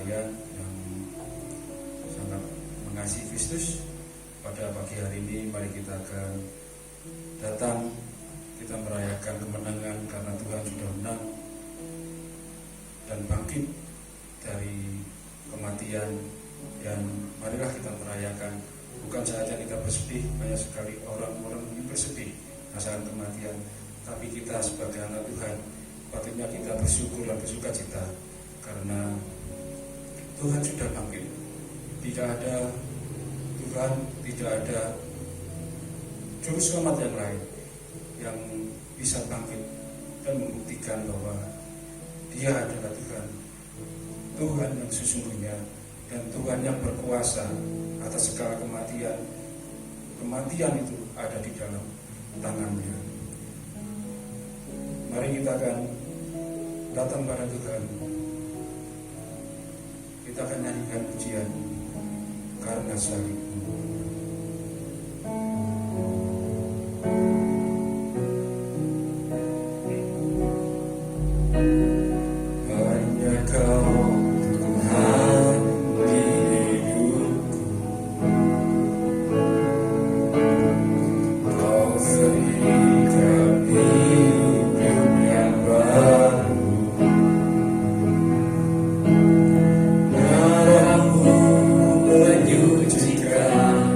sekalian yang sangat mengasihi Kristus, pada pagi hari ini mari kita akan datang, kita merayakan kemenangan karena Tuhan sudah menang dan bangkit dari kematian. Dan marilah kita merayakan, bukan saja kita bersedih, banyak sekali orang-orang yang bersedih akan kematian, tapi kita sebagai anak Tuhan patutnya kita bersyukur dan bersuka cita karena Tuhan sudah bangkit. Tidak ada Tuhan, tidak ada juru selamat yang lain yang bisa bangkit dan membuktikan bahwa Dia adalah Tuhan, Tuhan yang sesungguhnya dan Tuhan yang berkuasa atas segala kematian. Kematian itu ada di dalam tangan-Nya. Mari kita akan datang pada Tuhan. Kita akan nyanyikan pujian karena salib-Mu. Hanya Kau Tuhan di hidupku, Kau berikan hidup yang baru. Darah-Mu menyucikan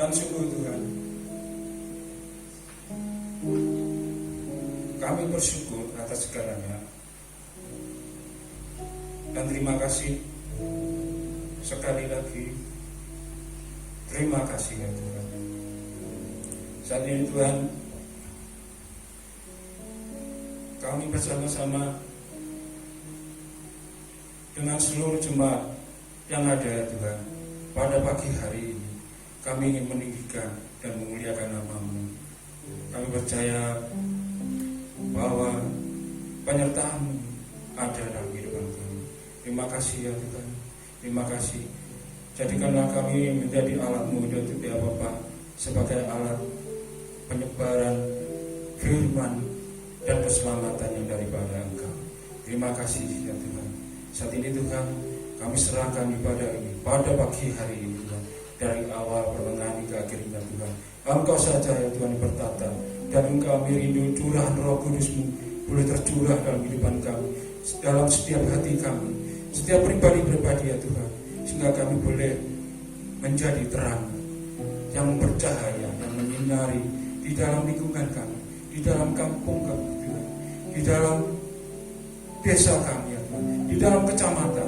Dan sungguh Tuhan, kami bersyukur atas segalanya. Dan terima kasih sekali lagi. Terima kasih ya Tuhan. Saat ini Tuhan, kami bersama-sama dengan seluruh jemaat yang ada ya Tuhan, pada pagi hari ini kami ingin meninggikan dan memuliakan nama-Mu. Kami percaya bahwa penyertaan-Mu ada dalam kehidupan kami. Terima kasih ya Tuhan. Terima kasih. Jadikanlah kami menjadi alat-Mu ya Bapa, sebagai alat penyebaran firman dan keselamatan yang daripada Engkau. Terima kasih ya Tuhan. Saat ini Tuhan, kami serahkan ibadah ini pada pagi hari ini Tuhan. Dari awal pertengahan hingga akhirnya Tuhan, Engkau saja ya Tuhan bertata, dan Engkau rindu curahan Roh Kudus-Mu boleh tercurah dalam kehidupan kami, dalam setiap hati kami, setiap pribadi-pribadi ya Tuhan, sehingga kami boleh menjadi terang yang bercahaya, yang menyinari di di dalam lingkungan kami, di dalam kampung kami Tuhan, di dalam desa kami ya Tuhan, di dalam kecamatan,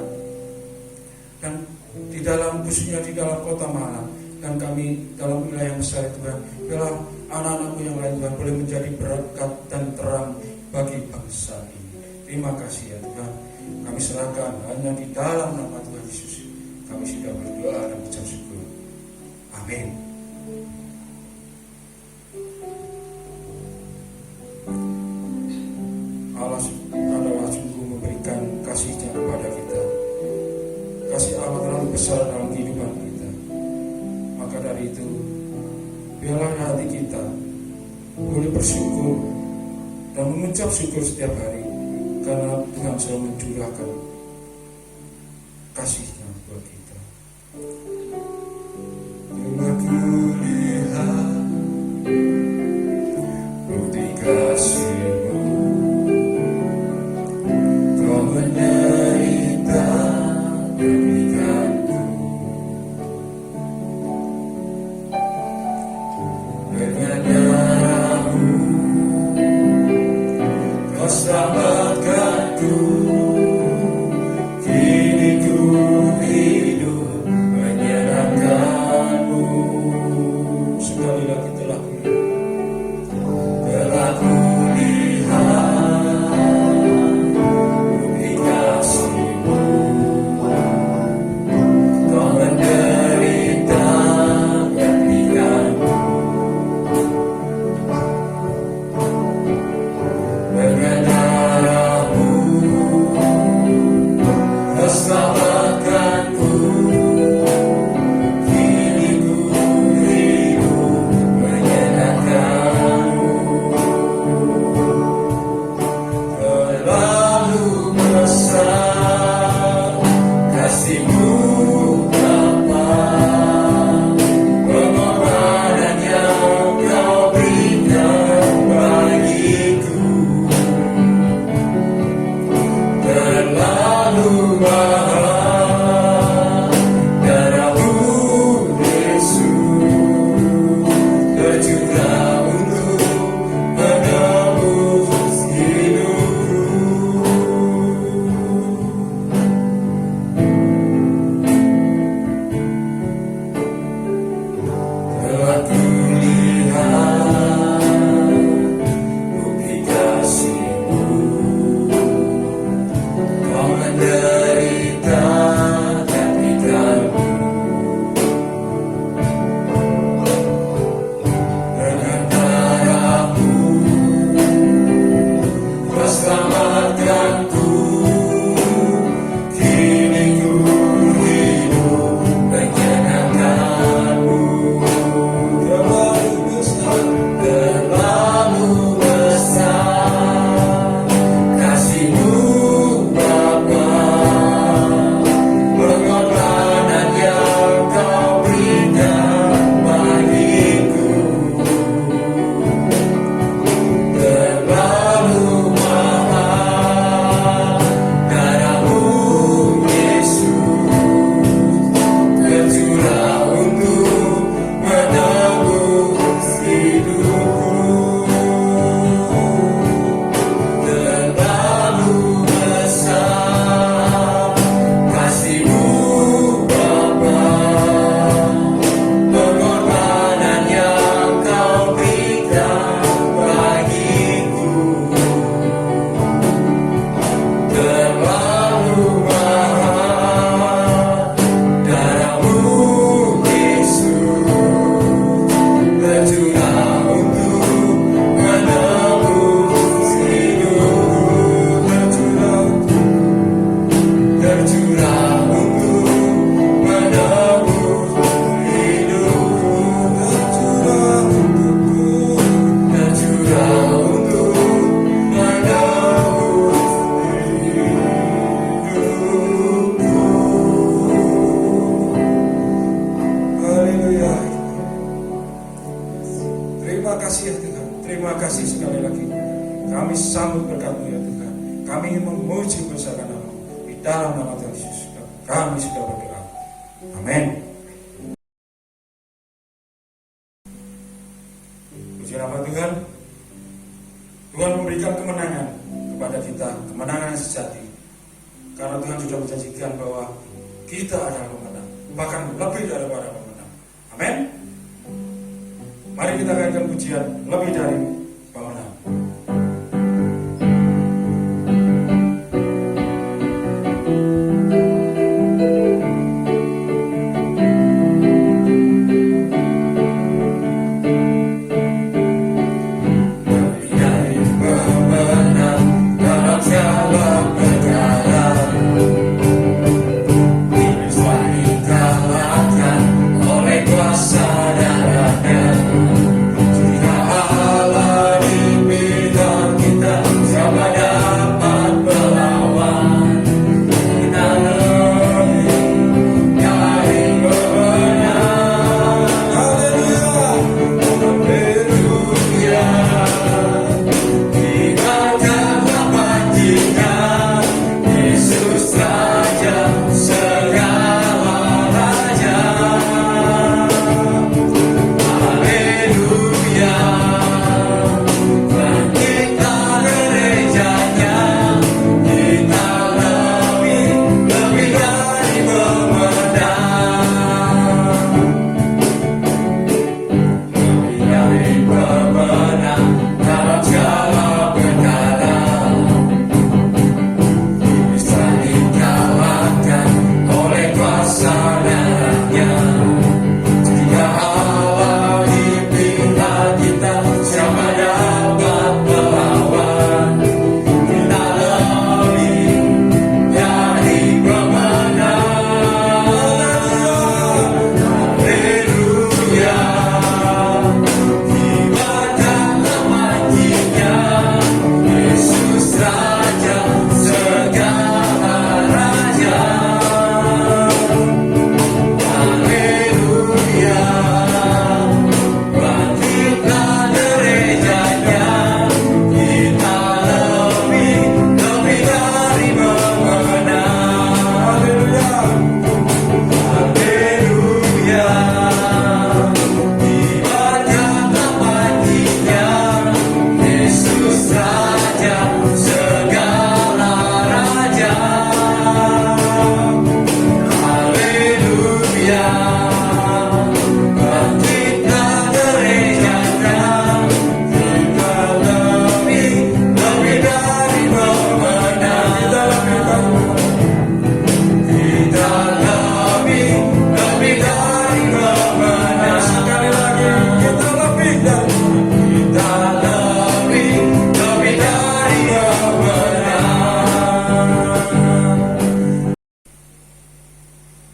dan di dalam khususnya di dalam kota Malang, dan kami dalam wilayah besar Tuhan. Biarlah anak-anakku yang lain Tuhan boleh menjadi berkat dan terang bagi bangsa ini. Terima kasih ya Tuhan. Kami serahkan hanya di dalam nama Tuhan Yesus. Kami sudah berdoa dan mengucap syukur. Amin. Allah adalah sungguh memberikan kasih-Nya kepada kita. Kasih Allah terlalu besar dalam kehidupan kita. Maka dari itu, biarlah hati kita boleh bersyukur dan mengucap syukur setiap hari, karena Tuhan selalu mencurahkan kasih-Nya buat kita. Aku lihat bukti kasih-Mu, Kau menderita demikianku. Dengan darah-Mu Kau selamatkanku. Kini ku hidup menyenangkan-Mu. Sekali lagi telah ku lihat bukti kasih-Mu, Kau menderita gantikanku. Dengan darah-Mu Kau selamatkanku. Kini ku hidup menyenangkan-Mu. Terlalu besar kasih-Mu Bapa, pengorbanan yang Kau berikan bagiku. Terlalu mahal darah-Mu Yesus, tercurah untuk menebus hidupku. Telah kulihat bukti kasih-Mu, Kau menderita gantikanku. Dengan darah-Mu Kau selamatkanku. Kini ku hidup menyenangkan-Mu. Terlalu besar kasih-Mu Bapa, pengorbanan yang Kau berikan bagiku. Terlalu mahal darah-Mu Yesus, tercurah untuk menebus hidupku. Terlalu besar kasih-Mu Bapa, pengorbanan yang Kau berikan bagiku. Terlalu mahal darah-Mu Yesus, tercurah untuk menebus hidupku. Tercurah untuk menebus hidupku. Tercurah untuk menebus hidupku. Haleluya. Terima kasih ya Tuhan. Terima kasih sekali lagi. Kami sambut berkat-Mu ya Tuhan. Kami ingin memuji besarkan nama-Mu. Di dalam nama Tuhan Yesus kami sudah berdoa. Amin. Puji nama Tuhan memberikan kemenangan kepada kita, kemenangan yang sejati. Karena Tuhan sudah menjanjikan bahwa kita adalah pemenang, bahkan lebih daripada pemenang. Amin. Mari kita kaitkan pujian lebih dari pemenang.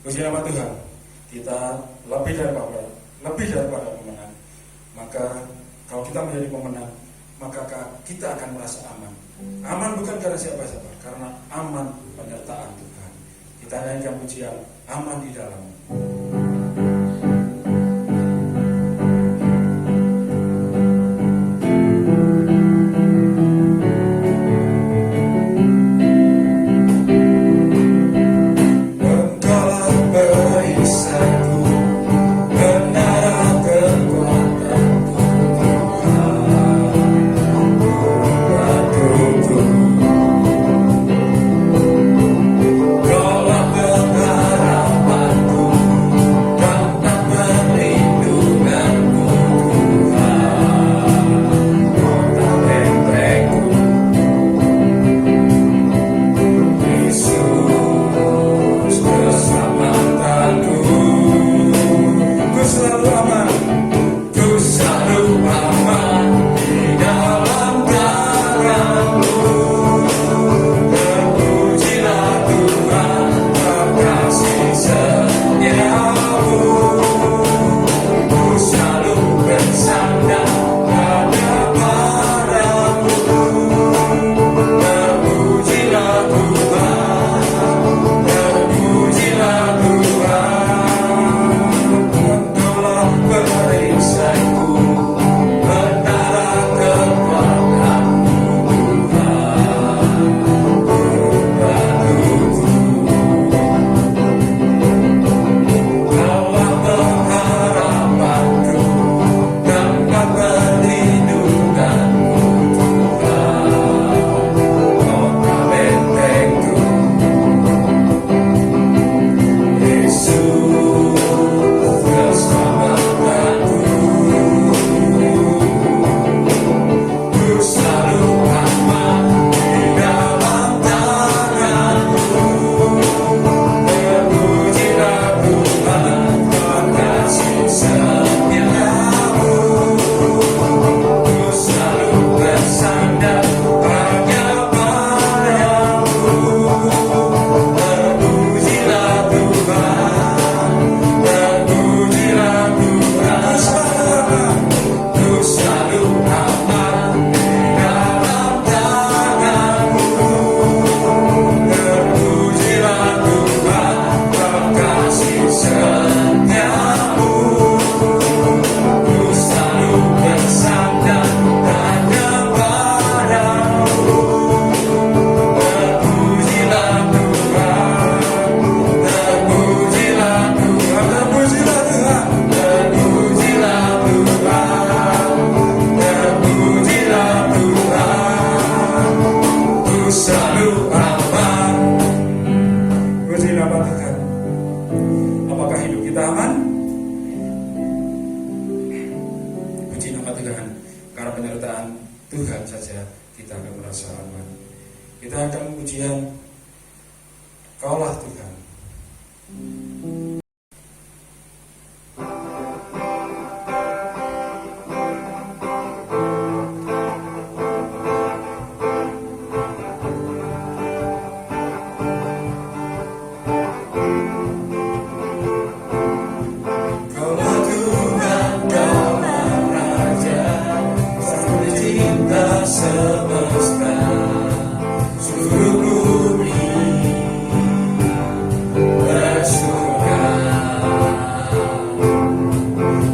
Puji nama Tuhan, kita lebih daripada pemenang. Maka kalau kita menjadi pemenang, maka kita akan merasa aman. Aman bukan karena siapa-siapa, karena aman penyertaan Tuhan. Kita nyanyikan pujian aman di dalam. penyertaan Tuhan saja kita akan merasa aman. Kita akan ujian, Kaulah Tuhan. Semesta seluruh bumi bersuka,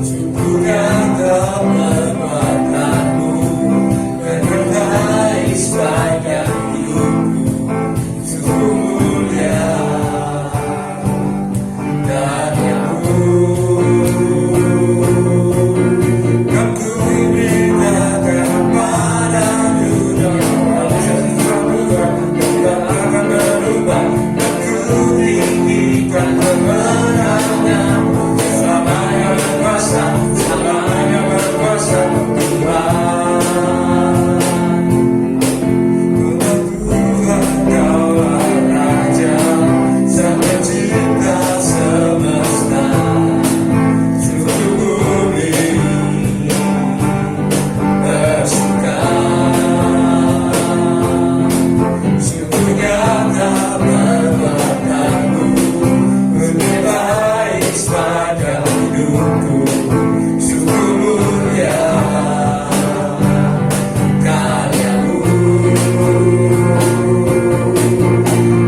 syukurkan Kau menguatkanmu, menyertai sepanjang hidupku, sungguh mulia karya-Mu. Kan ku beritakan padamu tidak akan berubah, dan ku tinggikan kemenangan-Mu, selamanya berkuasa, selamanya berkuasa Tuhan. Tuhan Kaulah Raja, Sang Pencipta semesta seluruh bumi bersuka. Syukurnya tak menguatkanmu, menilai sepanjang hidupku, sungguh mulia karya-Mu.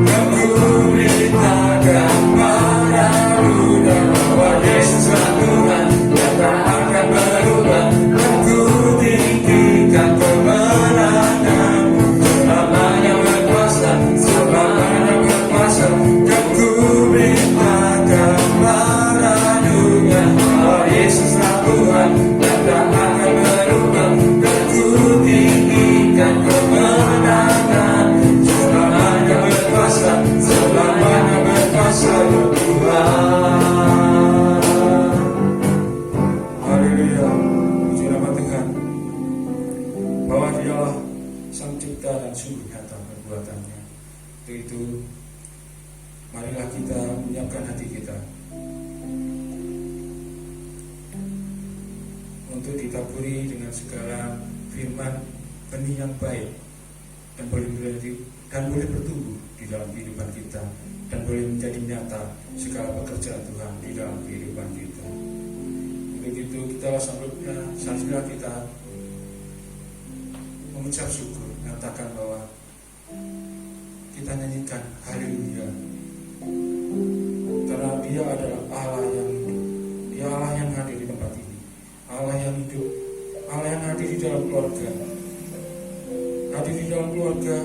Kan ku beritakan pada dunia bahwa Yesuslah Tuhan yang tak akan berubah, dan ku tinggikan kemenangan-Mu, selamanya berkuasa, selamanya berkuasa. Dan ku beritakan pada dunia bahwa Yesuslah Tuhan yang tak akan berubah, dan ku tinggikan kemenangan, selamanya berkuasa, selamanya berkuasa Tuhan. Haleluya, puji nama Tuhan, bahwa Dialah Sang Cipta dan sungguh nyata perbuatannya. Untuk itu, marilah kita menyiapkan hati kita untuk ditaburi dengan segala firman benih yang baik, dan boleh bertumbuh di dalam kehidupan kita, dan boleh menjadi nyata segala pekerjaan Tuhan di dalam kehidupan kita. Untuk itu, kita sambil kita mengucap syukur, mengatakan bahwa kita nyanyikan haleluya, karena Dia adalah Allah yang hidup, Dia Allah yang hadir di tempat ini, Allah yang hidup, Allah yang hadir di dalam keluarga, hadir di dalam keluarga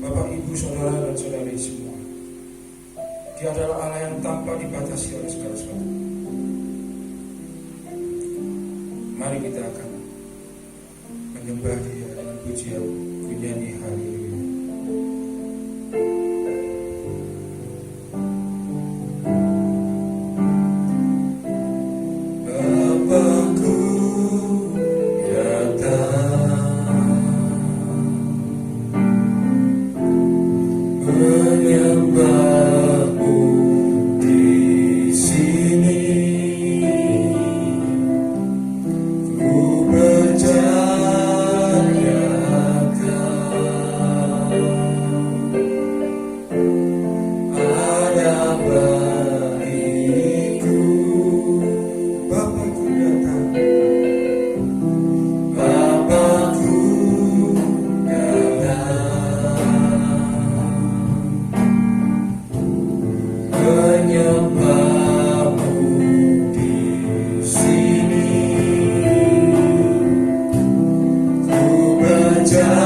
Bapak, Ibu, Saudara, dan Saudari semua. Dia adalah Allah yang tanpa dibatasi oleh segala sesuatu. Mari kita akan menyembah Dia dengan pujian, kunyanyi haleluya. Bapakku datang menyembahmu di sini, ku percayakan ada bagiku. Bapakku datang, Bapakku datang menyembahmu di sini, ku percayakan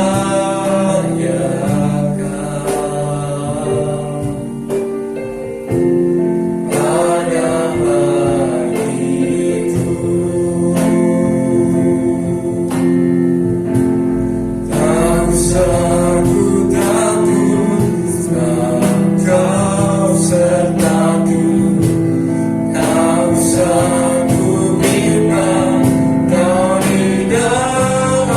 ada bagiku. Tak usah ku takut, sebab Kau sertaku. Tak usah ku bimbang, Kau di dalam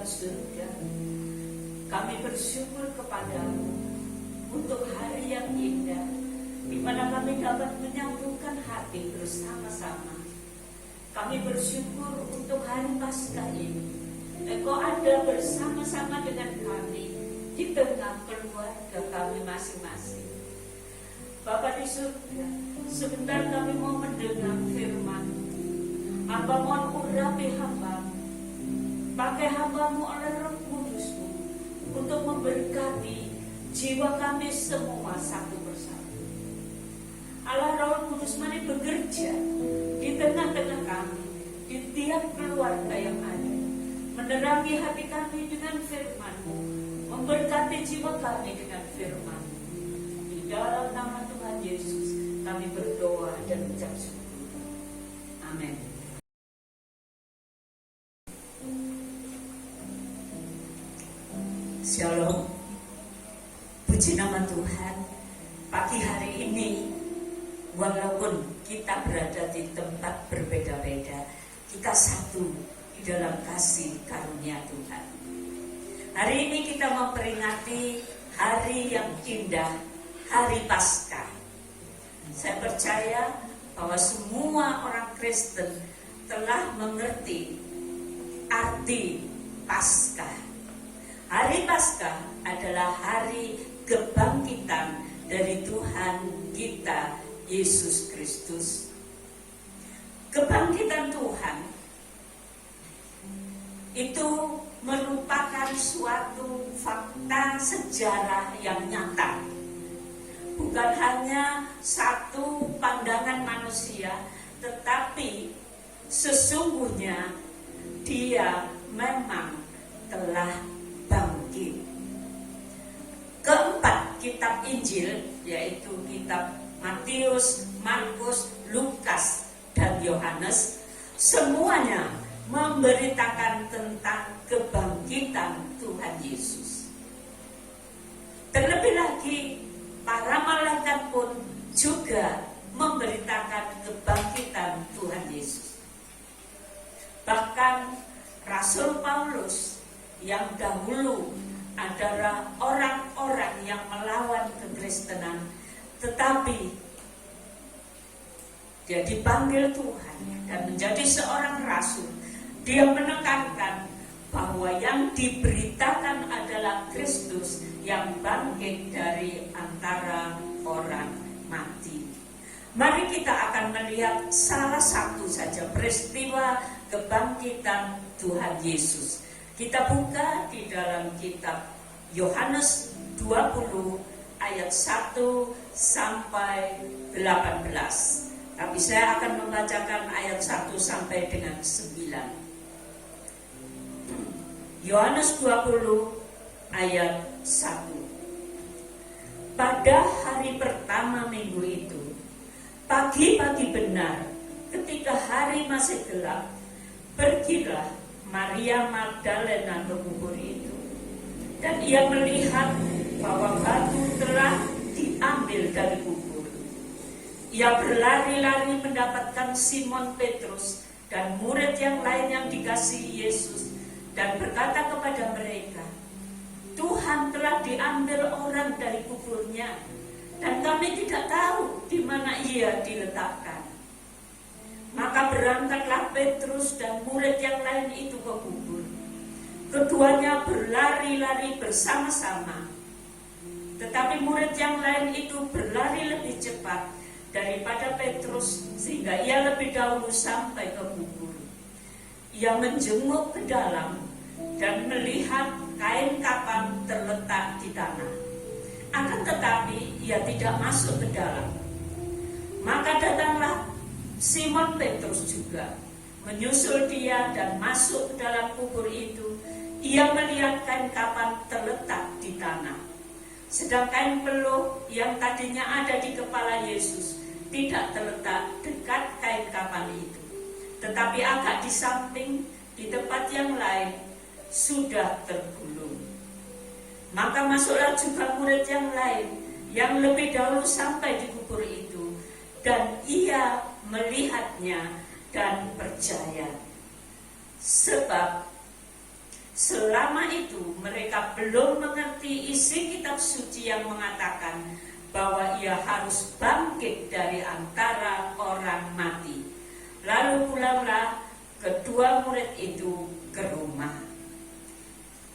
Tuhan surga, kami bersyukur kepadamu untuk hari yang indah, di mana kami dapat menyambungkan hati bersama-sama. Kami bersyukur untuk hari Paskah ini. Engkau ada bersama-sama dengan kami di tengah keluarga kami masing-masing. Bapa di surga, sebentar kami mau mendengar firman. Hamba mohon urapi hamba-Mu, pakai hamba-Mu oleh Roh Kudus-Mu untuk memberkati jiwa kami semua satu persatu. Allah Roh Kudus, mari bekerja di tengah-tengah kami, di tiap keluarga yang ada, menerangi hati kami dengan firman-Mu, memberkati jiwa kami dengan firman-Mu. Di dalam nama Tuhan Yesus kami berdoa dan ucap syukur. Amin. Shalom. Puji nama Tuhan. Pagi hari ini, walaupun kita berada di tempat berbeda-beda, kita satu di dalam kasih karunia Tuhan. Hari ini kita memperingati hari yang indah, hari Paskah. Saya percaya bahwa semua orang Kristen telah mengerti arti Paskah. Hari Paskah adalah hari kebangkitan dari Tuhan kita Yesus Kristus. Kebangkitan Tuhan itu merupakan suatu fakta sejarah yang nyata. Bukan hanya satu pandangan manusia, tetapi sesungguhnya dia memang telah bangkit. Keempat kitab Injil, yaitu kitab Matius, Markus, Lukas, dan Yohanes, semuanya memberitakan tentang kebangkitan Tuhan Yesus. Terlebih lagi, para malaikat pun juga memberitakan kebangkitan Tuhan Yesus. Bahkan Rasul Paulus yang dahulu adalah orang-orang yang melawan kekristenan, tetapi dia dipanggil Tuhan dan menjadi seorang rasul. Dia menekankan bahwa yang diberitakan adalah Kristus yang bangkit dari antara orang mati. Mari kita akan melihat salah satu saja peristiwa kebangkitan Tuhan Yesus. Kita buka di dalam kitab Yohanes 20 ayat 1 sampai 18. Tapi saya akan membacakan ayat 1 sampai dengan 9. Yohanes 20 ayat 1. Pada hari pertama minggu itu, pagi-pagi benar, ketika hari masih gelap, pergilah Maria Magdalena ke kubur itu, dan ia melihat bahwa batu telah diambil dari kubur. Ia berlari-lari mendapatkan Simon Petrus dan murid yang lain yang dikasihi Yesus, dan berkata kepada mereka, Tuhan telah diambil orang dari kuburnya, dan kami tidak tahu di mana ia diletakkan. Maka berangkatlah Petrus dan murid yang lain itu ke kubur. Keduanya berlari-lari bersama-sama. Tetapi murid yang lain itu berlari lebih cepat daripada Petrus, sehingga ia lebih dahulu sampai ke kubur. Ia menjenguk ke dalam dan melihat kain kapan terletak di tanah. Akan tetapi ia tidak masuk ke dalam. Maka datanglah Simon Petrus juga, menyusul dia dan masuk ke dalam kubur itu. Ia melihat kain kapan terletak di tanah, sedang kain peluh yang tadinya ada di kepala Yesus tidak terletak dekat kain kapan itu, tetapi agak di samping, di tempat yang lain, sudah tergulung. Maka masuklah juga murid yang lain yang lebih dahulu sampai di kubur itu, dan ia melihatnya dan percaya. Sebab Selama itu mereka belum mengerti isi kitab suci yang mengatakan bahwa ia harus bangkit dari antara orang mati. Lalu pulanglah kedua murid itu ke rumah.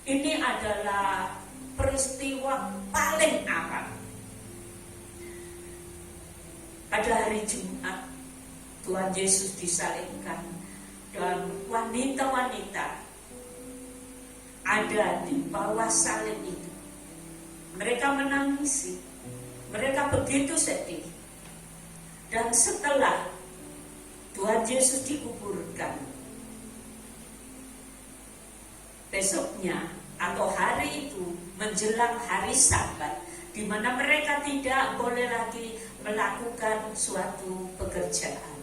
Ini adalah peristiwa paling akar. Pada hari Jumat, Tuhan Yesus disalibkan dan wanita-wanita ada di bawah salib itu. Mereka menangisi, mereka begitu sedih. Dan setelah Tuhan Yesus dikuburkan, besoknya atau hari itu menjelang hari Sabat, di mana mereka tidak boleh lagi melakukan suatu pekerjaan.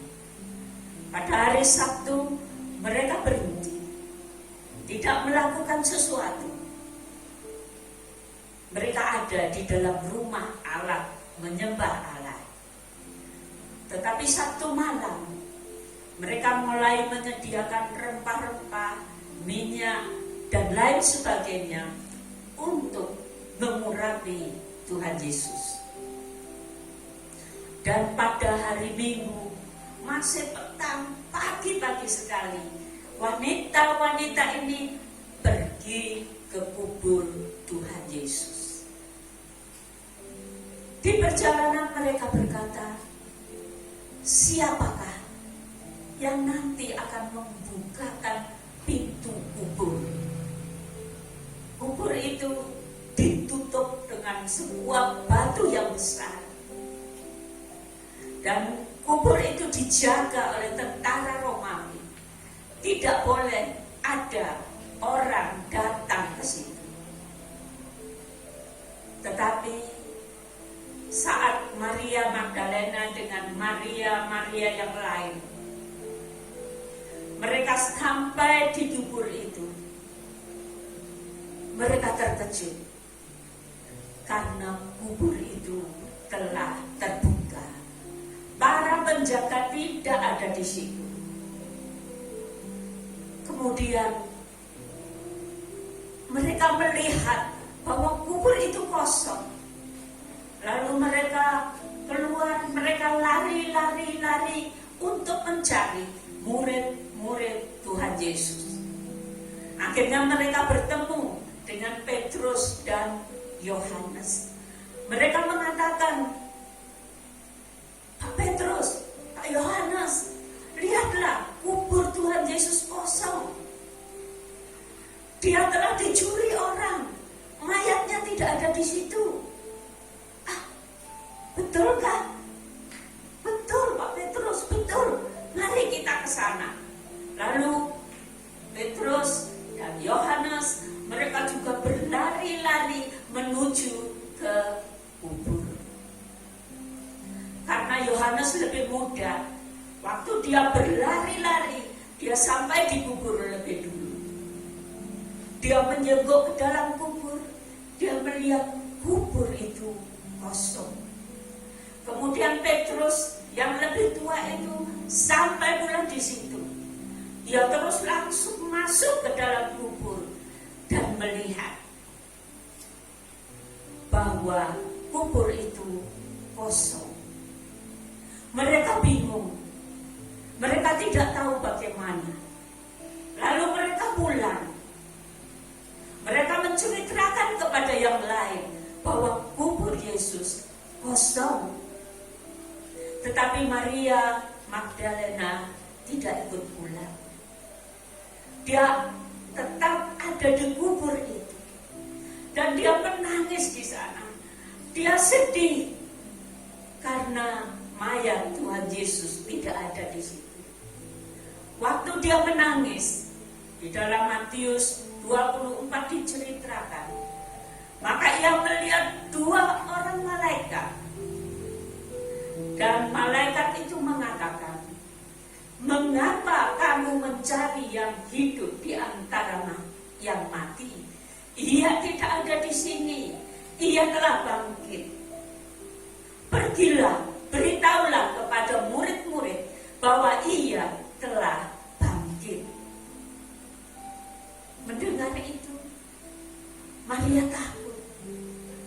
Pada hari Sabtu mereka berhenti, tidak melakukan sesuatu. Mereka ada di dalam rumah Allah, menyembah Allah. Tetapi Sabtu malam mereka mulai menyediakan rempah-rempah, minyak, dan lain sebagainya untuk mengurapi Tuhan Yesus. Dan pada hari Minggu, masih petang, pagi-pagi sekali, wanita-wanita ini pergi ke kubur Tuhan Yesus. Di perjalanan mereka berkata, siapakah yang nanti akan membukakan pintu kubur? Kubur itu ditutup dengan sebuah batu yang besar. Dan kubur itu dijaga oleh tentara Romawi. Tidak boleh ada orang datang ke situ. Tetapi saat Maria Magdalena dengan Maria yang lain, mereka sampai di kubur itu, mereka terkejut karena kubur itu telah terbuka. Para penjaga tidak ada di situ. Kemudian mereka melihat bahwa kubur itu kosong. Lalu mereka keluar, mereka lari untuk mencari murid-murid Tuhan Yesus. Akhirnya mereka bertemu dengan Petrus dan Yohanes. Mereka mengatakan, Pak Petrus, Pak Yohanes, lihatlah kubur Tuhan Yesus kosong. Dia telah dicuri orang, mayatnya tidak ada di situ. Betul kan? Betul Pak Petrus, betul. Mari kita ke sana. Lalu Petrus dan Yohanes, mereka juga berlari-lari menuju ke kubur. Karena Yohanes lebih muda, waktu dia berlari-lari, dia sampai di kubur lebih dulu. Dia menyenggok ke dalam kubur, dia melihat kubur itu kosong. Kemudian Petrus yang lebih tua itu sampai pula di situ. Dia terus langsung masuk ke dalam kubur dan melihat bahwa kubur itu kosong. Mereka bingung, mereka tidak tahu bagaimana. Lalu mereka pulang. Mereka menceritakan kepada yang lain bahwa kubur Yesus kosong. Tetapi Maria Magdalena tidak ikut pulang. Dia tetap ada di kubur itu. Dan dia menangis di sana. Dia sedih karena mayat Tuhan Yesus tidak ada di situ. Waktu dia menangis, di dalam Matius 24 diceritakan, maka ia melihat 2 orang malaikat. Dan malaikat itu mengatakan, mengapa kamu mencari yang hidup di antara yang mati? Ia tidak ada di sini, ia telah bangkit. Pergilah, beritahulah kepada murid-murid bahwa ia telah bangkit. Mendengar ini Maria takut,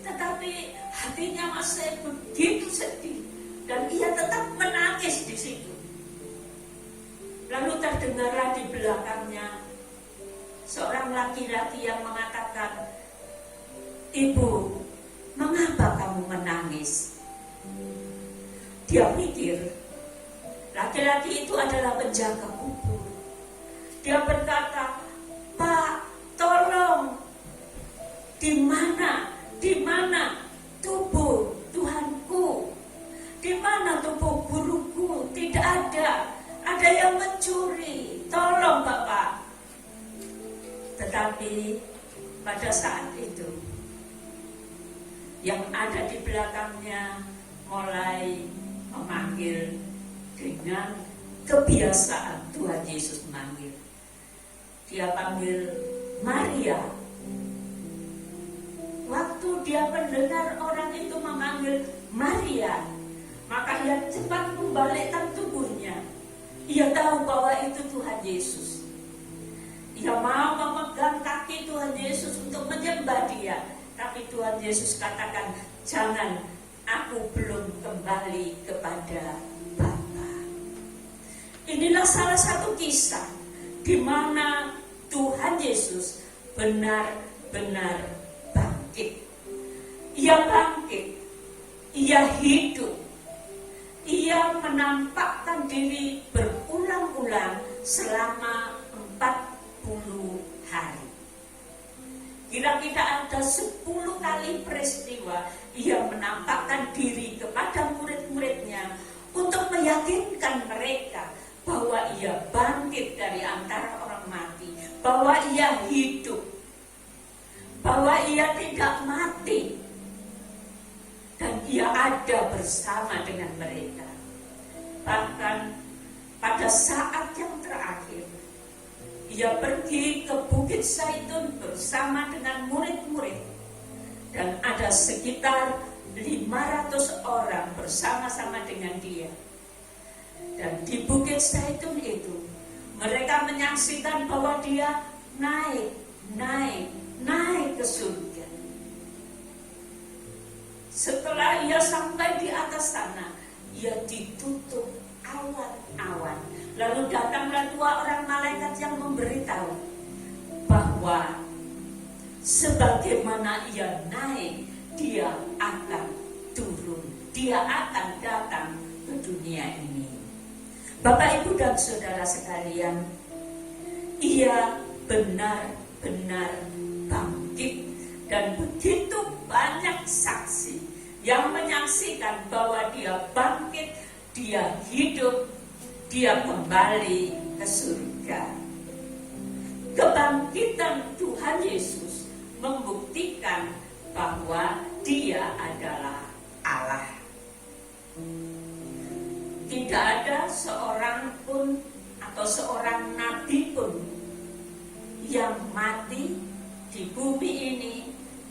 tetapi hatinya masih begitu sedih dan ia tetap menangis di situ. Lalu terdengarlah di belakangnya seorang laki-laki yang mengatakan, "Ibu, mengapa kamu menangis?" Dia pikir laki-laki itu adalah penjaga kubur. Dia berkata, "Pak, tolong, di mana tubuh Tuhanku? Di mana tubuh guruku? Tidak ada. Ada yang mencuri. Tolong, Bapak." Tetapi pada saat itu yang ada di belakangnya mulai memanggil dengan kebiasaan Tuhan Yesus memanggil. Dia panggil Maria. Waktu dia mendengar orang itu memanggil Maria, maka ia cepat membalikkan tubuhnya. Ia tahu bahwa itu Tuhan Yesus. Ia mau memegang kaki Tuhan Yesus untuk menyembah dia. Tapi Tuhan Yesus katakan, "Jangan, aku belum kembali kepada Bapa." Inilah salah satu kisah di mana Tuhan Yesus benar-benar bangkit. Ia bangkit, ia hidup, ia menampakkan diri berulang-ulang selama 40 hari. Kira-kira ada 10 kali peristiwa ia menampakkan diri kepada murid-muridnya untuk meyakinkan mereka bahwa ia bangkit dari antara orang mati, bahwa ia hidup, bahwa ia tidak mati, dan ia ada bersama dengan mereka. Bahkan pada saat yang terakhir, ia pergi ke Bukit Zaitun bersama dengan murid-murid, dan ada sekitar 500 orang bersama-sama dengan dia. Dan di Bukit Zaitun itu mereka menyaksikan bahwa dia naik ke surga. Setelah ia sampai di atas sana, ia ditutup awan-awan. Lalu datanglah 2 orang malaikat yang memberitahu bahwa sebagaimana ia naik, dia akan turun, dia akan datang ke dunia ini. Bapak, Ibu, dan saudara sekalian, ia benar-benar bangkit, dan begitu banyak saksi yang menyaksikan bahwa dia bangkit, dia hidup, dia kembali ke surga. Kebangkitan Tuhan Yesus membuktikan bahwa dia adalah Allah. Tidak ada seorang pun atau seorang nabi pun yang mati di bumi ini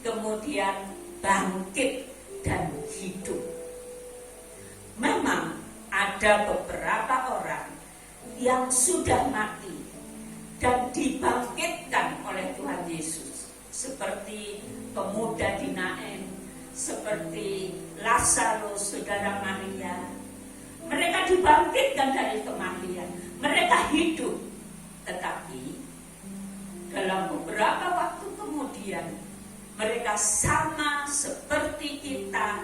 kemudian bangkit dan hidup. Memang ada beberapa orang yang sudah mati dan dibangkitkan oleh Tuhan Yesus, seperti pemuda di Nain, seperti Lazarus, saudara Maria. Mereka dibangkitkan dari kematian, mereka hidup, tetapi dalam beberapa waktu kemudian mereka sama seperti kita,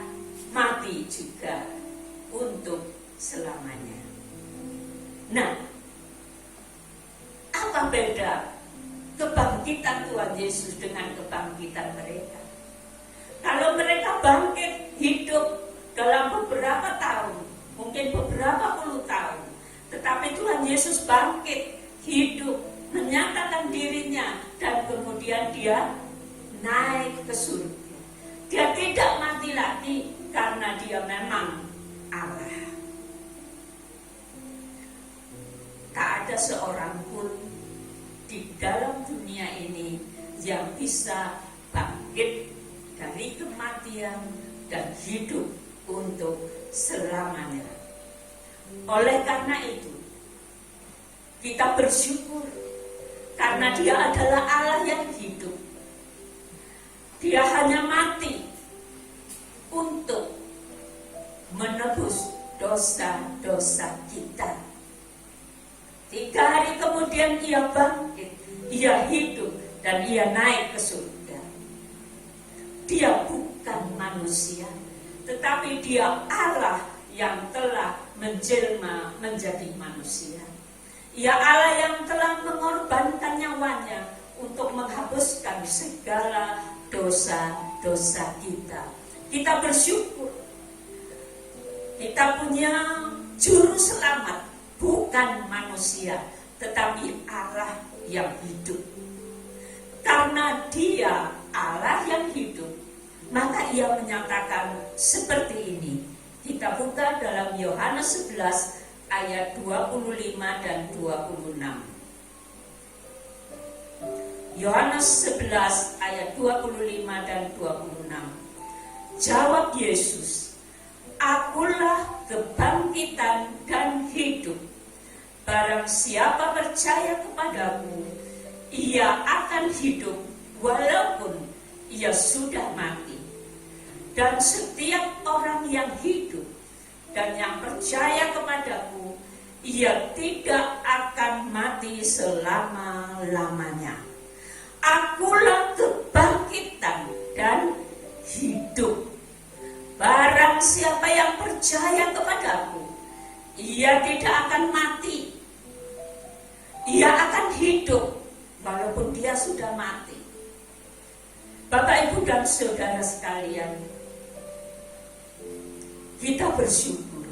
mati juga untuk selamanya. Nah, apa beda kebangkitan Tuhan Yesus dengan kebangkitan mereka? Kalau mereka bangkit hidup dalam beberapa tahun, mungkin beberapa puluh tahun, tetapi Tuhan Yesus bangkit hidup, menyatakan dirinya, dan kemudian dia naik ke surga. Dia tidak mati lagi karena dia memang Allah. Tak ada seorang pun di dalam dunia ini yang bisa bangkit dari kematian dan hidup untuk selamanya. Oleh karena itu, kita bersyukur karena dia adalah Allah yang hidup. Dia hanya mati untuk menebus dosa-dosa kita. 3 hari kemudian ia bangkit, ia hidup, dan ia naik ke surga. Dia bukan manusia, tetapi dia Allah yang telah menjelma menjadi manusia. Ia Allah yang telah mengorbankan nyawanya untuk menghapuskan segala dosa-dosa kita. Kita bersyukur kita punya juru selamat, bukan manusia, tetapi Allah yang hidup. Karena dia Allah yang hidup, maka ia menyatakan seperti ini. Kita buka dalam Yohanes 11 ayat 25 dan 26. Yohanes 11 ayat 25 dan 26. Jawab Yesus, "Akulah kebangkitan dan hidup. Barang siapa percaya kepadaku, ia akan hidup walaupun ia sudah mati. Dan setiap orang yang hidup dan yang percaya kepadaku, ia tidak akan mati selama-lamanya. Akulah kebangkitan dan hidup. Barang siapa yang percaya kepadaku, ia tidak akan mati. Ia akan hidup walaupun dia sudah mati." Bapak, Ibu, dan saudara sekalian, kita bersyukur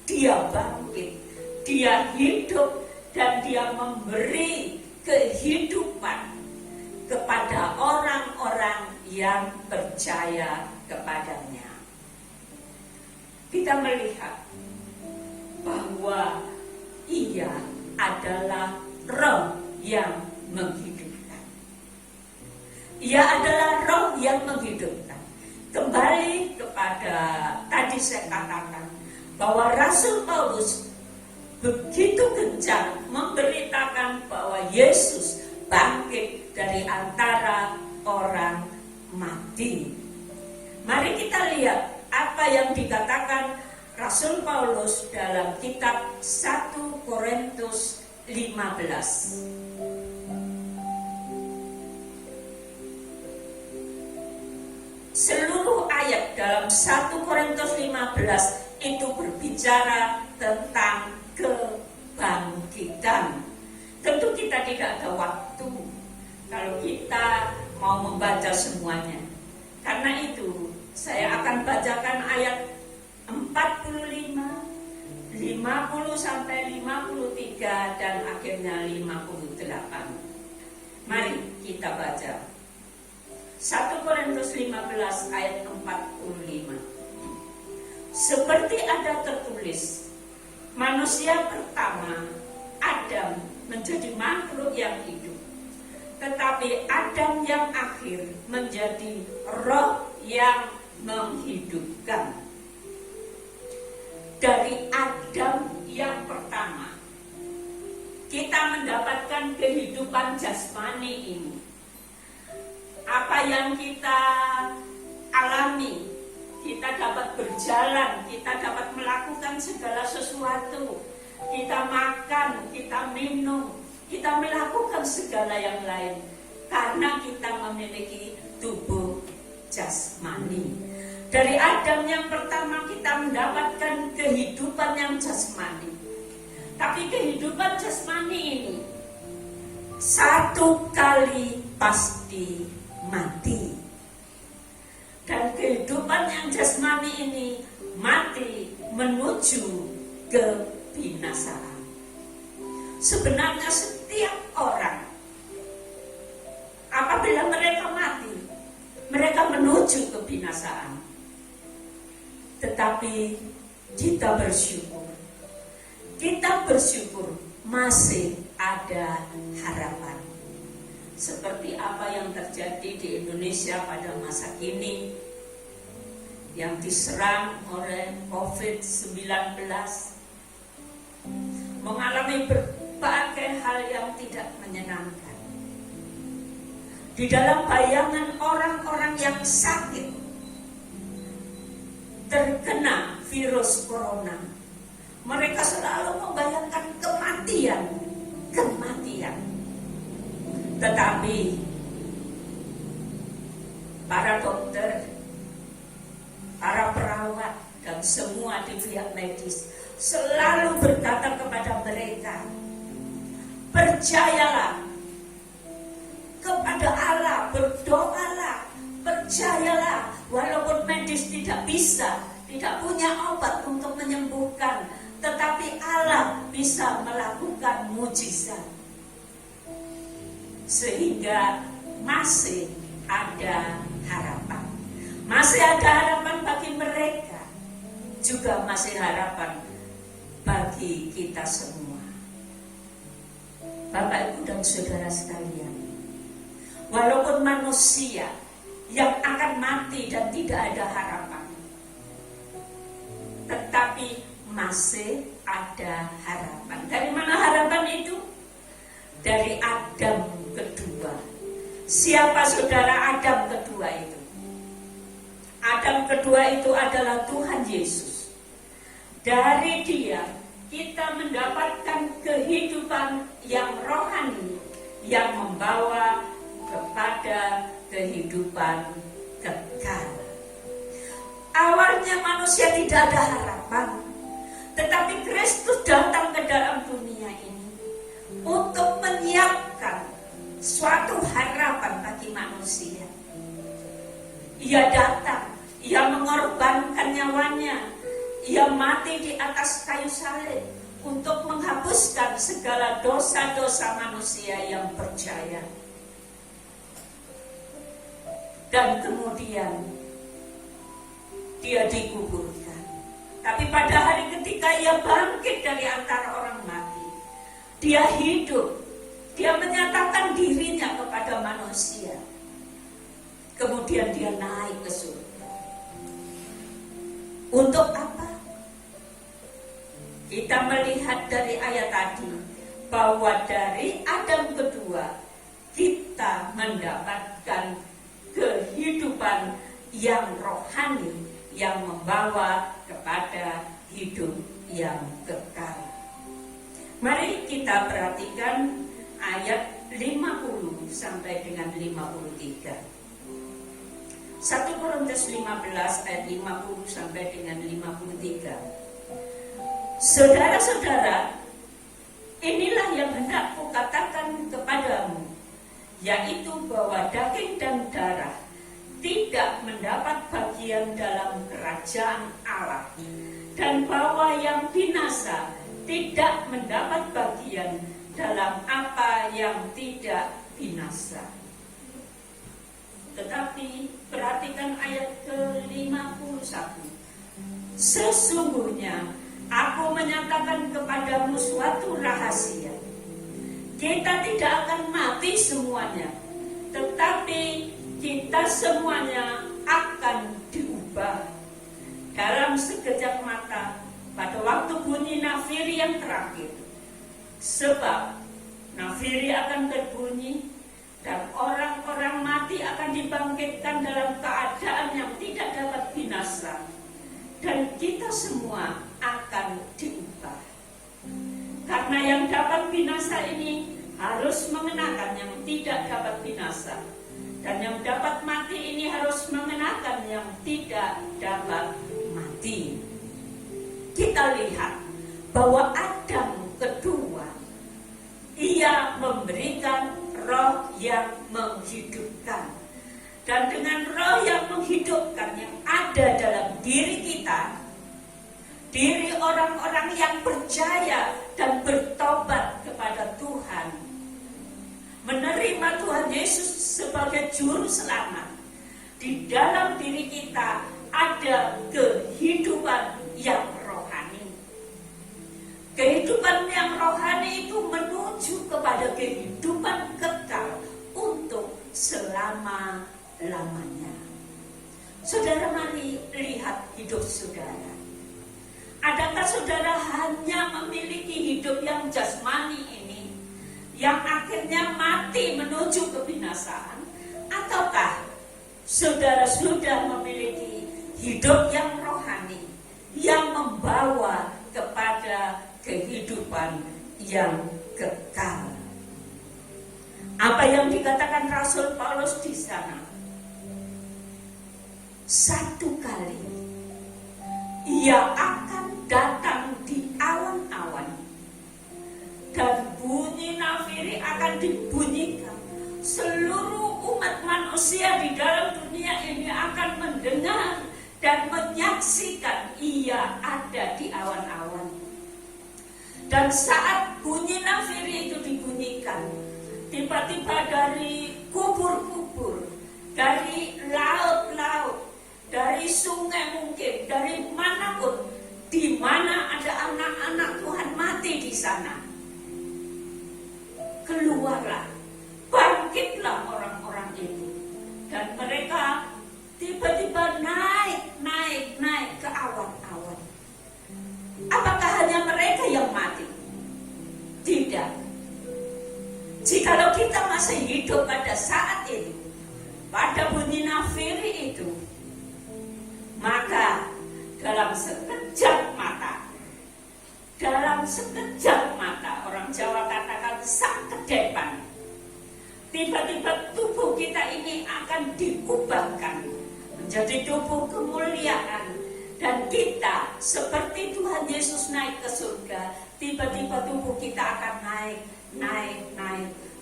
dia bangkit, dia hidup, dan dia memberi kehidupan kepada orang-orang yang percaya kepadanya. Kita melihat bahwa ia adalah Roh yang menghidupkan. Ia adalah Roh yang menghidupkan. Kembali kepada tadi saya katakan bahwa Rasul Paulus begitu gencar memberitakan bahwa Yesus bangkit dari antara orang mati. Mari kita lihat apa yang dikatakan Rasul Paulus dalam kitab 1 Korintus 15. Seluruh ayat dalam 1 Korintus 15 itu berbicara tentang kebangkitan. Tentu kita tidak ada waktu kalau kita mau membaca semuanya. Karena itu saya akan bacakan ayat 45, 50 sampai 53 dan akhirnya 58. Mari kita baca. 1 Korintus 15 ayat 45. Seperti ada tertulis, manusia pertama Adam menjadi makhluk yang hidup, tetapi Adam yang akhir menjadi roh yang menghidupkan. Dari Adam yang pertama kita mendapatkan kehidupan jasmani ini. Apa yang kita alami, kita dapat berjalan, kita dapat melakukan segala sesuatu, kita makan, kita minum, kita melakukan segala yang lain karena kita memiliki tubuh jasmani. Dari Adam yang pertama kita mendapatkan kehidupan yang jasmani. Tapi kehidupan jasmani ini satu kali pasti mati. Dan kehidupan yang jasmani ini mati menuju kebinasaan. Sebenarnya setiap orang apabila mereka mati, mereka menuju kebinasaan. Tetapi kita bersyukur masih ada harapan. Seperti apa yang terjadi di Indonesia pada masa kini, yang diserang oleh COVID-19, mengalami berbagai hal yang tidak menyenangkan. di dalam bayangan orang-orang yang sakit terkena virus corona, mereka selalu membayangkan kematian. Tetapi para dokter, para perawat, dan semua di pihak medis selalu berkata kepada mereka, percayalah kepada Allah, berdoalah, percayalah, walaupun medis tidak bisa, tidak punya obat untuk menyembuhkan, tetapi Allah bisa melakukan mujizat. Sehingga masih ada harapan. Masih ada harapan bagi mereka. Juga masih harapan bagi kita semua. Bapak, Ibu, dan saudara sekalian, walaupun manusia yang akan mati dan tidak ada harapan, tetapi masih ada harapan. Dari mana harapan itu? Dari Adam kedua. Siapa saudara Adam kedua itu? Adam kedua itu adalah Tuhan Yesus. Dari Dia kita mendapatkan kehidupan yang rohani, yang membawa kepada kehidupan kekal. Awalnya manusia tidak ada harapan, tetapi Kristus datang ke dalam dunia ini untuk menyiapkan suatu harapan bagi manusia. Ia datang, ia mengorbankan nyawanya, ia mati di atas kayu salib untuk menghapuskan segala dosa-dosa manusia yang percaya. Dan kemudian Dia dikuburkan. Tapi pada hari ketika Ia bangkit dari antara orang mati, Dia hidup. Dia menyatakan dirinya kepada manusia. Kemudian Dia naik ke surga. Untuk apa? Kita melihat dari ayat tadi bahwa dari Adam kedua kita mendapatkan kehidupan yang rohani yang membawa kepada hidup yang kekal. Mari kita perhatikan ayat 50 sampai dengan 53. 1 Korintus 15 ayat 50 sampai dengan 53. Saudara-saudara, inilah yang hendak kukatakan kepadamu, yaitu bahwa daging dan darah tidak mendapat bagian dalam kerajaan Allah, dan bahwa yang binasa tidak mendapat bagian dalam apa yang tidak binasa. Tetapi perhatikan ayat ke-51. Sesungguhnya aku menyatakan kepadamu suatu rahasia. Kita tidak akan mati semuanya, tetapi kita semuanya akan diubah dalam sekejap mata pada waktu bunyi nafiri yang terakhir. Sebab nafiri akan berbunyi dan orang-orang mati akan dibangkitkan dalam keadaan yang tidak dapat binasa, dan kita semua akan diubah. Karena yang dapat binasa ini harus mengenakan yang tidak dapat binasa, dan yang dapat mati ini harus mengenakan yang tidak dapat mati. Kita lihat bahwa Adam kedua, ia memberikan roh yang menghidupkan. Dan dengan roh yang menghidupkan yang ada dalam diri kita, diri orang-orang yang percaya dan bertobat kepada Tuhan, menerima Tuhan Yesus sebagai juru selamat, di dalam diri kita ada kehidupan yang rohani. Kehidupan yang rohani itu menuju kepada kehidupan kekal untuk selama-lamanya. Saudara, mari lihat hidup saudara. Adakah saudara hanya memiliki hidup yang jasmani ini, yang akhirnya mati menuju kebinasaan? Ataukah saudara sudah memiliki hidup yang rohani, yang membawa kepada kehidupan yang kekal? Apa yang dikatakan Rasul Paulus di sana? Satu kali ia akan datang di awan-awan, dan bunyi nafiri akan dibunyikan. Seluruh umat manusia di dalam dunia ini akan mendengar dan menyaksikan ia ada di awan-awan. Dan saat bunyi nafiri itu dibunyikan, tiba-tiba dari kubur-kubur, dari laut-laut, dari sungai mungkin, dari manapun, di mana ada anak-anak Tuhan mati di sana, keluarlah, bangkitlah orang-orang itu, dan mereka tiba-tiba naik ke awan-awan. Apakah hanya mereka yang mati? Tidak. Jikalau kita masih hidup pada saat itu, pada bunyi nafiri itu, maka dalam sekejap mata, orang Jawa katakan sak kedepan, tiba-tiba tubuh kita ini akan diubahkan menjadi tubuh kemuliaan, dan kita seperti Tuhan Yesus naik ke surga, tiba-tiba tubuh kita akan naik,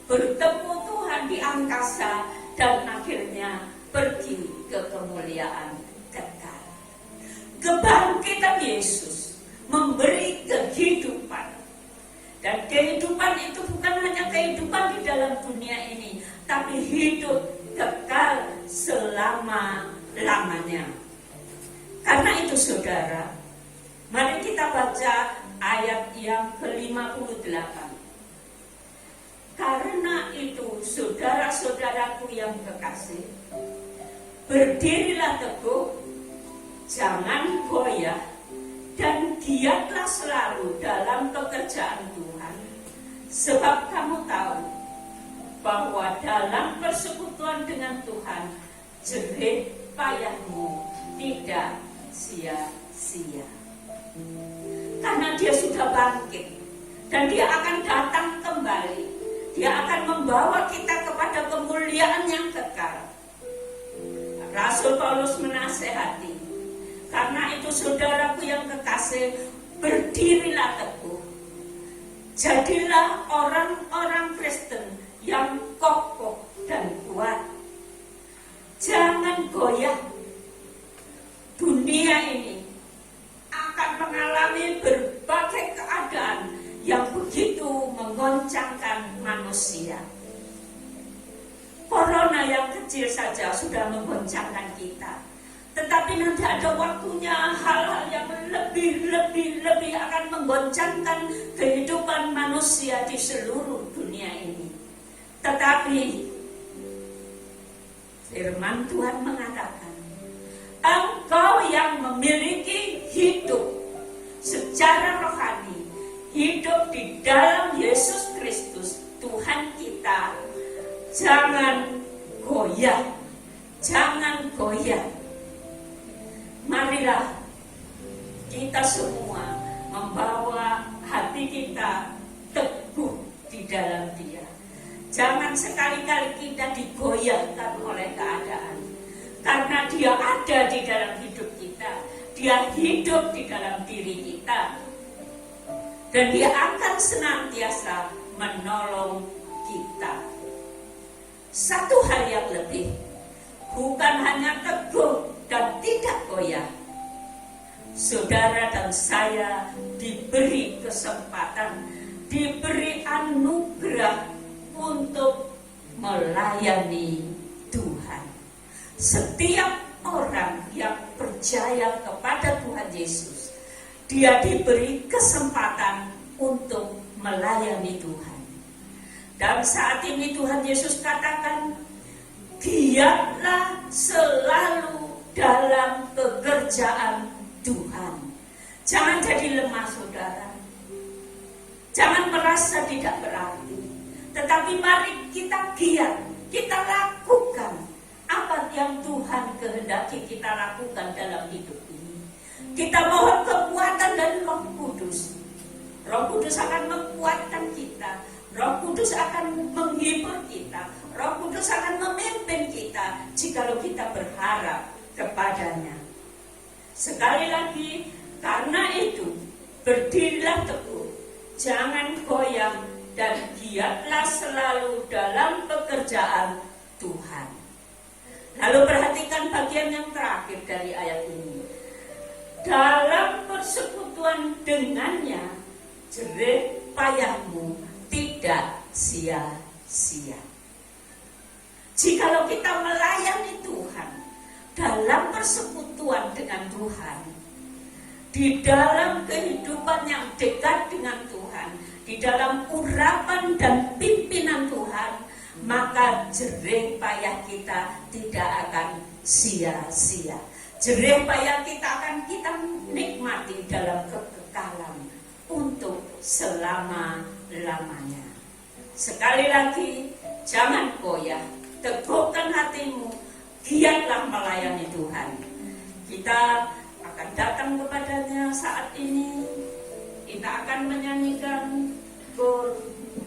bertemu Tuhan di angkasa, dan akhirnya pergi ke kemuliaan kekal. Kebangkitan Yesus memberi kehidupan, dan kehidupan itu bukan hanya kehidupan di dalam dunia ini, tapi hidup kekal selama-lamanya. Karena itu saudara, mari kita baca ayat yang ke-58. Karena itu saudara-saudaraku yang kekasih, berdirilah teguh, jangan goyah, dan giatlah selalu dalam pekerjaan Tuhan. Sebab kamu tahu bahwa dalam persekutuan dengan Tuhan, jerih payahmu tidak sia-sia. Karena dia sudah bangkit, dan dia akan datang kembali. Dia akan membawa kita kepada kemuliaan yang kekal. Rasul Paulus menasehati, karena itu saudaraku yang kekasih, berdirilah teguh. Jadilah orang-orang Kristen yang kokoh dan kuat. Jangan goyah. Dunia ini akan mengalami berbagai keadaan yang begitu menggoncangkan manusia. Corona yang kecil saja sudah menggoncangkan kita. Tetapi nanti ada waktunya hal-hal yang lebih akan menggoncangkan kehidupan manusia di seluruh dunia ini. Tetapi firman Tuhan mengatakan, engkau yang memiliki hidup secara rohani, hidup di dalam Yesus Kristus Tuhan kita, jangan goyah. Marilah kita semua membawa hati kita teguh di dalam Dia. Jangan sekali-kali kita digoyahkan oleh keadaan, karena Dia ada di dalam hidup kita. Dia hidup di dalam diri kita, dan Dia akan senantiasa menolong kita. Satu hal yang lebih, bukan hanya teguh dan tidak goyah. Saudara dan saya diberi kesempatan, diberi anugerah untuk melayani Tuhan. Setiap orang yang percaya kepada Tuhan Yesus, dia diberi kesempatan untuk melayani Tuhan. Dan saat ini Tuhan Yesus katakan, giatlah selalu dalam pekerjaan Tuhan. Jangan jadi lemah saudara. Jangan merasa tidak berarti. Tetapi mari kita giat, kita lakukan lagi kita lakukan dalam hidup ini. Kita mohon kekuatan dari Roh Kudus. Roh Kudus akan menguatkan kita. Roh Kudus akan menghibur kita. Roh Kudus akan memimpin kita jikalau kita berharap kepadanya. Sekali lagi, karena itu berdirilah teguh, jangan goyang, dan giatlah selalu dalam pekerjaan Tuhan. Lalu perhatikan bagian yang terakhir dari ayat ini. Dalam persekutuan dengannya, jerih payahmu tidak sia-sia. Jikalau kita melayani Tuhan dalam persekutuan dengan Tuhan, di dalam kehidupan yang dekat dengan Tuhan, di dalam urapan dan pimpinan Tuhan, maka jerih payah kita tidak akan sia-sia. Jerih payah kita akan kita nikmati dalam kekekalan untuk selama-lamanya. Sekali lagi, jangan goyah, teguhkan hatimu, giatlah melayani Tuhan. Kita akan datang kepadanya saat ini. Kita akan menyanyikan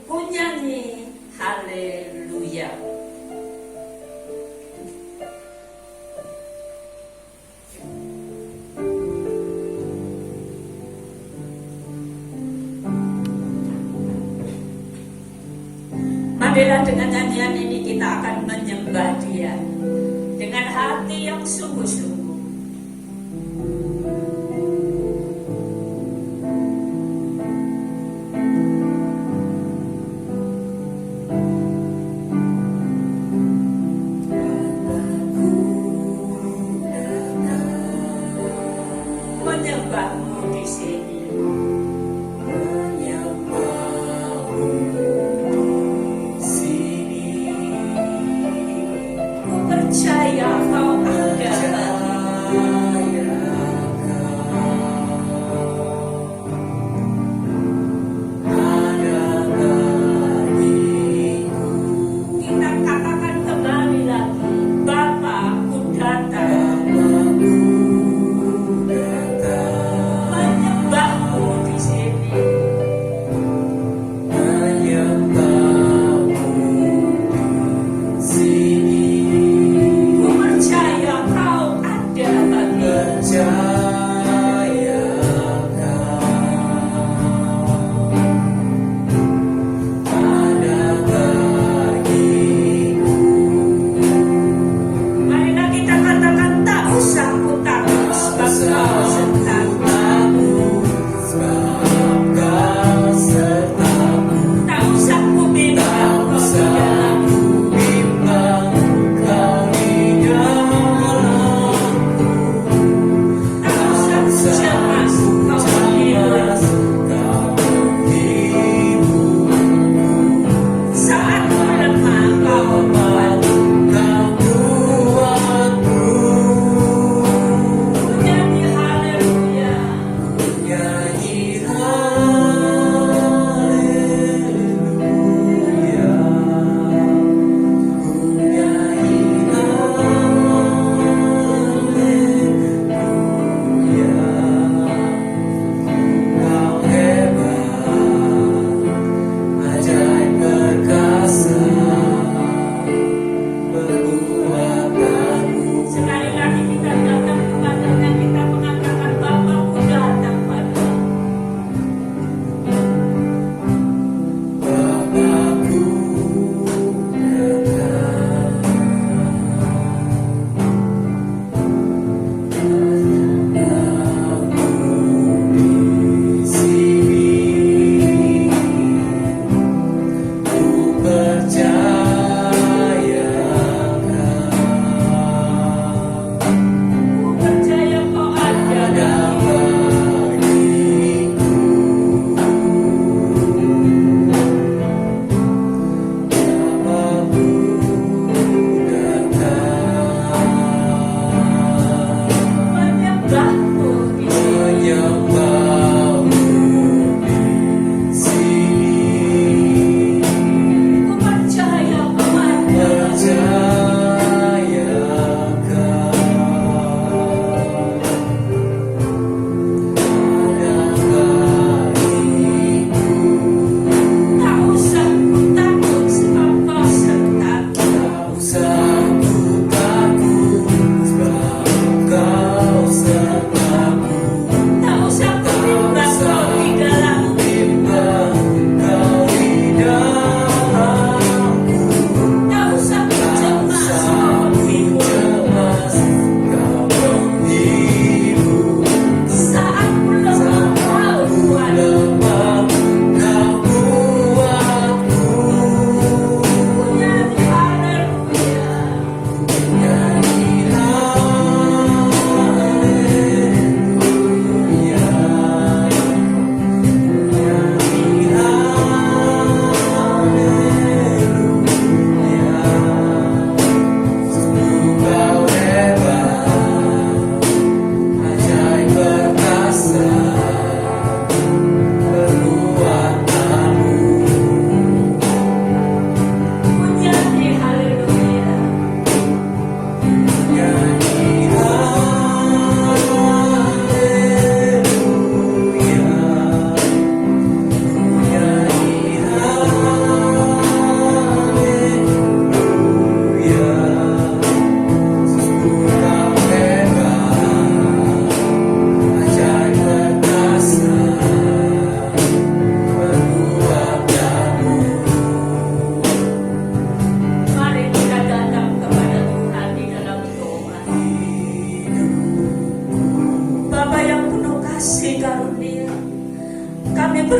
kunyanyi haleluya. Marilah dengan nyanyian ini kita akan menyembah Dia dengan hati yang sungguh-sungguh. Menyembahmu di sini. Percaya kau ada. Kita katakan kembali lagi, Bapa, aku datang. Menyembahmu di sini. Ku percaya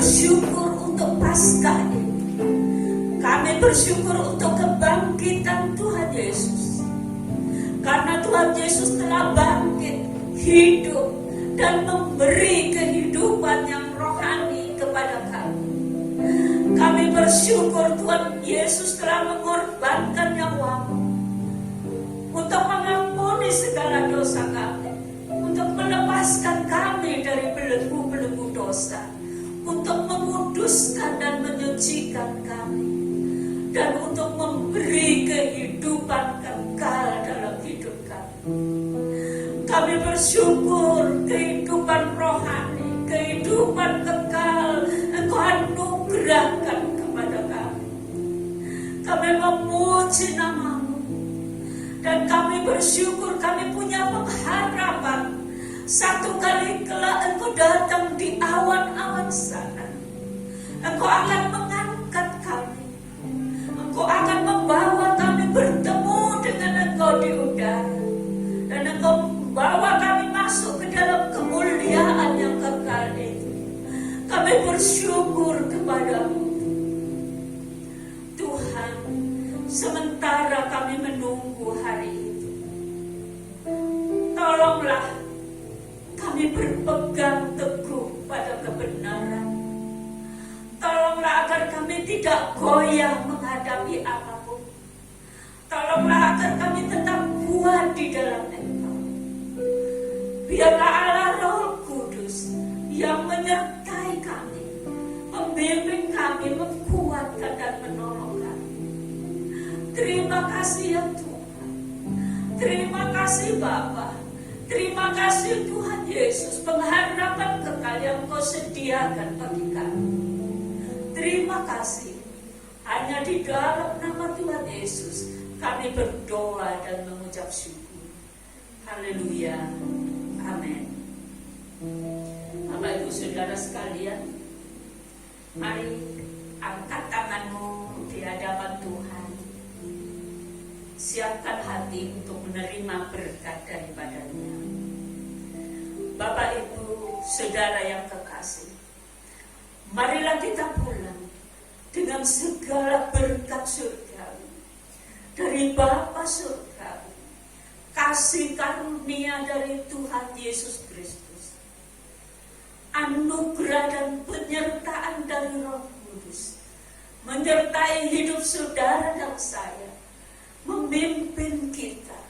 bersyukur untuk Paskah ini. Kami bersyukur untuk kebangkitan Tuhan Yesus. Karena Tuhan Yesus telah bangkit, hidup, dan memberi kehidupan yang rohani kepada kami. Kami bersyukur Tuhan Yesus telah mengorbankan nyawa-Mu untuk mengampuni segala dosa kami, untuk melepaskan kami dari belenggu-belenggu dosa, untuk menguduskan dan menyucikan kami, dan untuk memberi kehidupan kekal dalam hidup kami. Kami bersyukur kehidupan rohani, kehidupan kekal Engkau anugerahkan kepada kami. Kami memuji nama-Mu, dan kami bersyukur kami punya pengharapan satu kali kelak Engkau datang di awan-awan sana. Engkau akan mengangkat kami, Engkau akan membawa kami bertemu dengan Engkau di udara, dan Engkau membawa kami masuk ke dalam kemuliaan yang kekal itu. Kami bersyukur kepada-Mu Tuhan. Sementara kami menunggu hari itu, tolonglah kami berpegang teguh pada kebenaran. Tolonglah agar kami tidak goyah menghadapi apapun. Tolonglah agar kami tetap kuat di dalam Engkau. Biarlah Allah Roh Kudus yang menyertai kami, membimbing kami, menguatkan dan menolong kami. Terima kasih ya Tuhan. Terima kasih Bapa. Terima kasih Tuhan Yesus, pengharapan kekal yang Kau sediakan bagi kami. Terima kasih. Hanya di dalam nama Tuhan Yesus kami berdoa dan mengucap syukur. Haleluya. Amin. Bapak Ibu Saudara sekalian, mari angkat tanganmu di hadapan Tuhan. Siapkan hati untuk menerima berkat daripadanya. Bapak Ibu Saudara yang kekasih, marilah kita pulang dengan segala berkat surgawi dari Bapa surgawi, kasih karunia dari Tuhan Yesus Kristus, anugerah dan penyertaan dari Roh Kudus menyertai hidup saudara dan saya, membimbing kita,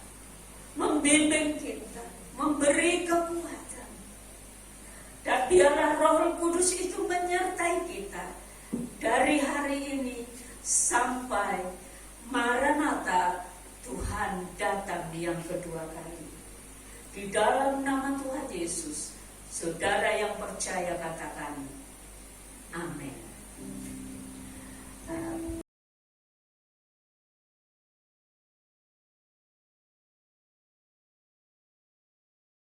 memberi kekuatan. Dan biarlah Roh Kudus itu menyertai kita dari hari ini sampai Maranatha, Tuhan datang yang kedua kali. Di dalam nama Tuhan Yesus, saudara yang percaya katakan